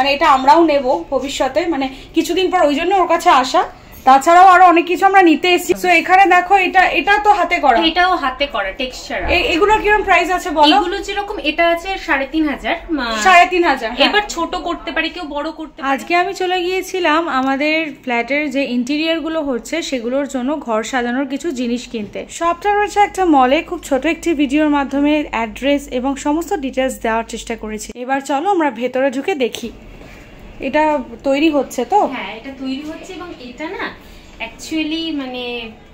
মানে এটা আমরাও নেব ভবিষ্যতে, মানে কিছুদিন পর, ওই জন্য ওর কাছে আসা। তাছাড়াও আরো অনেক কিছু আমরা নিতে এসেছি। সো এখানে দেখো এটা তো হাতে করা, এটাও হাতে করা টেক্সচার। এগুলোর কিরকম প্রাইস আছে বলো? এগুলো যেরকম এটা আছে 3500, 3500। এবার ছোট করতে পারে কেউ, বড় করতে পারে। আজকে আমি চলে গিয়েছিলাম আমাদের ফ্ল্যাটের যে ইন্টেরিয়র গুলো হচ্ছে সেগুলোর জন্য ঘর সাজানোর কিছু জিনিস কিনতে। সবটা রয়েছে একটা মলে। খুব ছোট একটি ভিডিওর মাধ্যমে অ্যাড্রেস এবং সমস্ত ডিটেলস দেওয়ার চেষ্টা করেছি। এবার চলো আমরা ভেতরে ঢুকে দেখি। এটা তৈরি হচ্ছে তো? হ্যাঁ, এটা তৈরি হচ্ছে এবং এটা না অ্যাকচুয়ালি মানে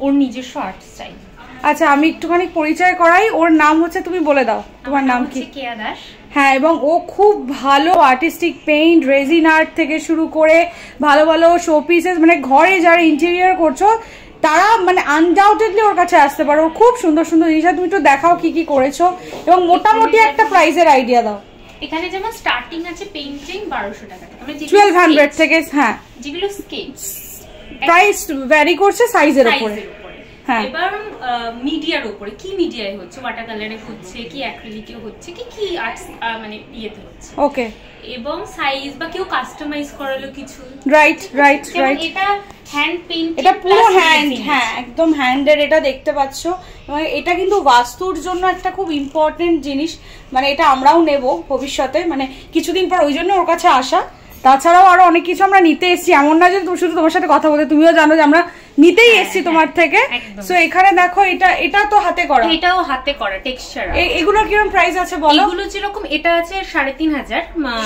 ওর নিজস্ব আর্ট স্টাইল। আচ্ছা, আমি একটুখানি পরিচয় করাই। ওর নাম হচ্ছে, তুমি বলে দাও তোমার নাম কি? কেয়া দাস। হ্যাঁ, এবং ও খুব ভালো আর্টিস্টিক পেইন্ট, রেজিন আর্ট থেকে শুরু করে ভালো ভালো শো পিসেস, মানে ঘরে যারা ইন্টেরিয়র করছো তারা মানে আনডাউটেডলি ওর কাছে আসতে পারো। ওর খুব সুন্দর সুন্দর জিনিস। তুমি একটু দেখাও কি কি করেছো এবং মোটামুটি একটা প্রাইসের আইডিয়া দাও। এখানে যেমন স্টার্টিং আছে পেইন্টিং 1200 টাকা, মানে 1200 থেকে। হ্যাঁ, যেগুলো স্কেচ প্রাইস ভ্যারি করছে সাইজের উপরে। হ্যাঁ, এবার মিডিয়ার উপরে, কি মিডিয়ায় হচ্ছে, ওয়াটার কালারে হচ্ছে কি অ্যাক্রিলিকে হচ্ছে কি আর্টস মানে ইয়েতে হচ্ছে। ওকে, এবং সাইজ বা কেউ কাস্টমাইজ করালো কিছু। Right right right. এটা হ্যান্ড পেইন্ট, এটা পুরো হ্যান্ড। হ্যাঁ, একদম হ্যান্ডের। এটা দেখতে পাচ্ছো, এবং এটা কিন্তু বাস্তুর জন্য একটা খুব ইম্পর্টেন্ট জিনিস। মানে এটা আমরাও নেব ভবিষ্যতে, মানে কিছুদিন পর, ওই জন্য ওর কাছে আসা। তাছাড়াও আরো অনেক কিছু আমরা নিতে এসেছি। এমন না যে শুধু তোমার সাথে কথা বলতে, তুমিও জানো যে আমরা নিতেই এসেছি তোমার থেকে। সো এখানে দেখো এটা তো হাতে করা, এটাও হাতে করা টেক্সচার। এগুলোর কিরকম প্রাইস আছে বলো? এগুলো যেরকম এটা আছে 3500,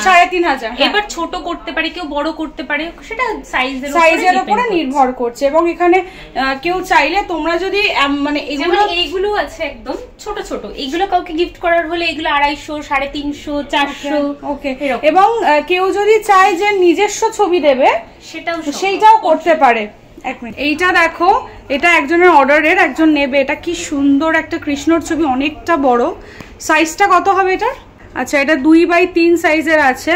3500। এবার ছোট করতে পারে কেউ, বড় করতে পারে, সেটা সাইজের উপরে নির্ভর করছে। এবং এখানে কেউ চাইলে তোমরা যদি মানে এইগুলো আছে একদম ছোট ছোট, এগুলো কাউকে গিফট করার হলে এগুলো 250, 350, 400। ওকে, এবং কেউ যদি চায় যে নিজস্ব ছবি দেবে সেইটাও করতে পারে। এক মিনিট, এইটা দেখো, এটা একজনের অর্ডারের, একজন নেবে। এটা কি সুন্দর একটা কৃষ্ণর ছবি, অনেকটা বড়। সাইজটা কত হবে এটার? আচ্ছা, এটা 2x3 সাইজের আছে।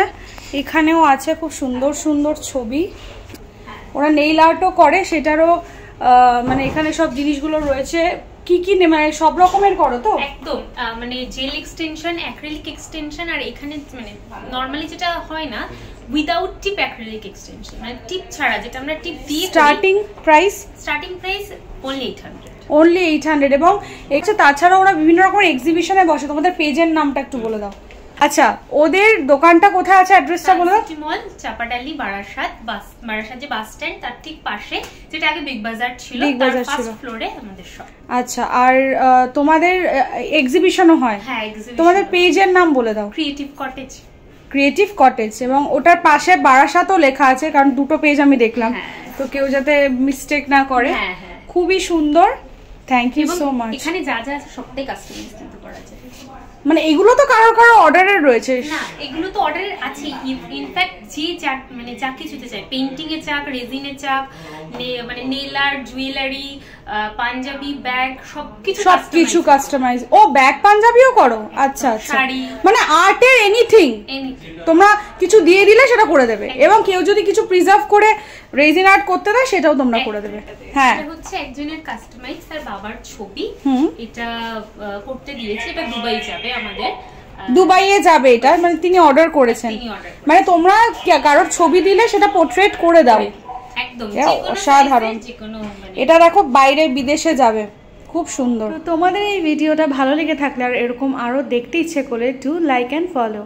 এখানেও আছে খুব সুন্দর সুন্দর ছবি। ওরা নেইল আর্টও করে, সেটারও মানে এখানে সব জিনিসগুলো রয়েছে। কি কি মানে সব রকমের করো তো? একদম, মানে জেল এক্সটেনশন, অ্যাক্রিলিক এক্সটেনশন, আর এখানে মানে নরমালি যেটা হয় না উইদাউট টিপ অ্যাক্রিলিক এক্সটেনশন, মানে টিপ ছাড়া, যেটা আমরা টিপ দিয়ে। Starting price only 800। only 800। এবং তাছাড়া ওরা বিভিন্ন রকমের এক্সিবিশনে বসে। তোমাদের পেজের নামটা একটু বলে দাও। আচ্ছা, ওদের দোকানটা কোথায় আছে, অ্যাড্রেসটা বলে দাও। মল, চাপাডালি, বারাসাত যে বাস স্ট্যান্ড, তার ঠিক পাশে, যেটা আগে বিগ বাজার ছিল, তার ফার্স্ট ফ্লোরে আমাদের শপ। আচ্ছা, আর তোমাদের এক্সিবিশনও হয়? হ্যাঁ, এক্সিবিশন। তোমাদের পেজের নাম বলে দাও। Creative cottage. এবং ওটার পাশে বারাসাতও লেখা আছে, কারণ দুটো পেজ আমি দেখলাম, তো কেউ যাতে মিস্টেক না করে। খুবই সুন্দর, থ্যাংক ইউ সো মাচ। এখানে যা যা আছে সবটাই কাস্টমাইজ করা যায়। মানে এগুলো তো কারো অর্ডারের রয়েছে না, এগুলো তো অর্ডারের আছে। ইনফ্যাক্ট যে মানে যা কিছুতে চাই, পেইন্টিং এ চাক, রেজিনে চাক, মানে nail art, jewellery, panjabi, bag, সবকিছু কাস্টমাইজ। ও, ব্যাগ পাঞ্জাবিও করো? আচ্ছা আচ্ছা, মানে আর্টের এনিথিং তোমরা কিছু দিয়ে দিলে সেটা করে দেবে। এবং কেউ যদি কিছু প্রিজার্ভ করে রেজিন আর্ট করতে দেয়, সেটাও তোমরা করে দেবে। হ্যাঁ, এটা হচ্ছে একজনের কাস্টমাইজ, তার বাবার ছবি। এটা করতে দিয়েছে। এটা দুবাই যাবে, আমাদের দুবাইয়ে যাবে এটা, মানে তিনি অর্ডার করেছেন। মানে তোমরা কারোর ছবি দিলে সেটা পোর্ট্রেট করে দাও। একদম অসাধারণ। এটা দেখো বাইরে বিদেশে যাবে, খুব সুন্দর। তোমাদের এই ভিডিওটা ভালো লেগে থাকলে আর এরকম আরো দেখতে ইচ্ছে করলে ডু লাইক এন্ড ফলো।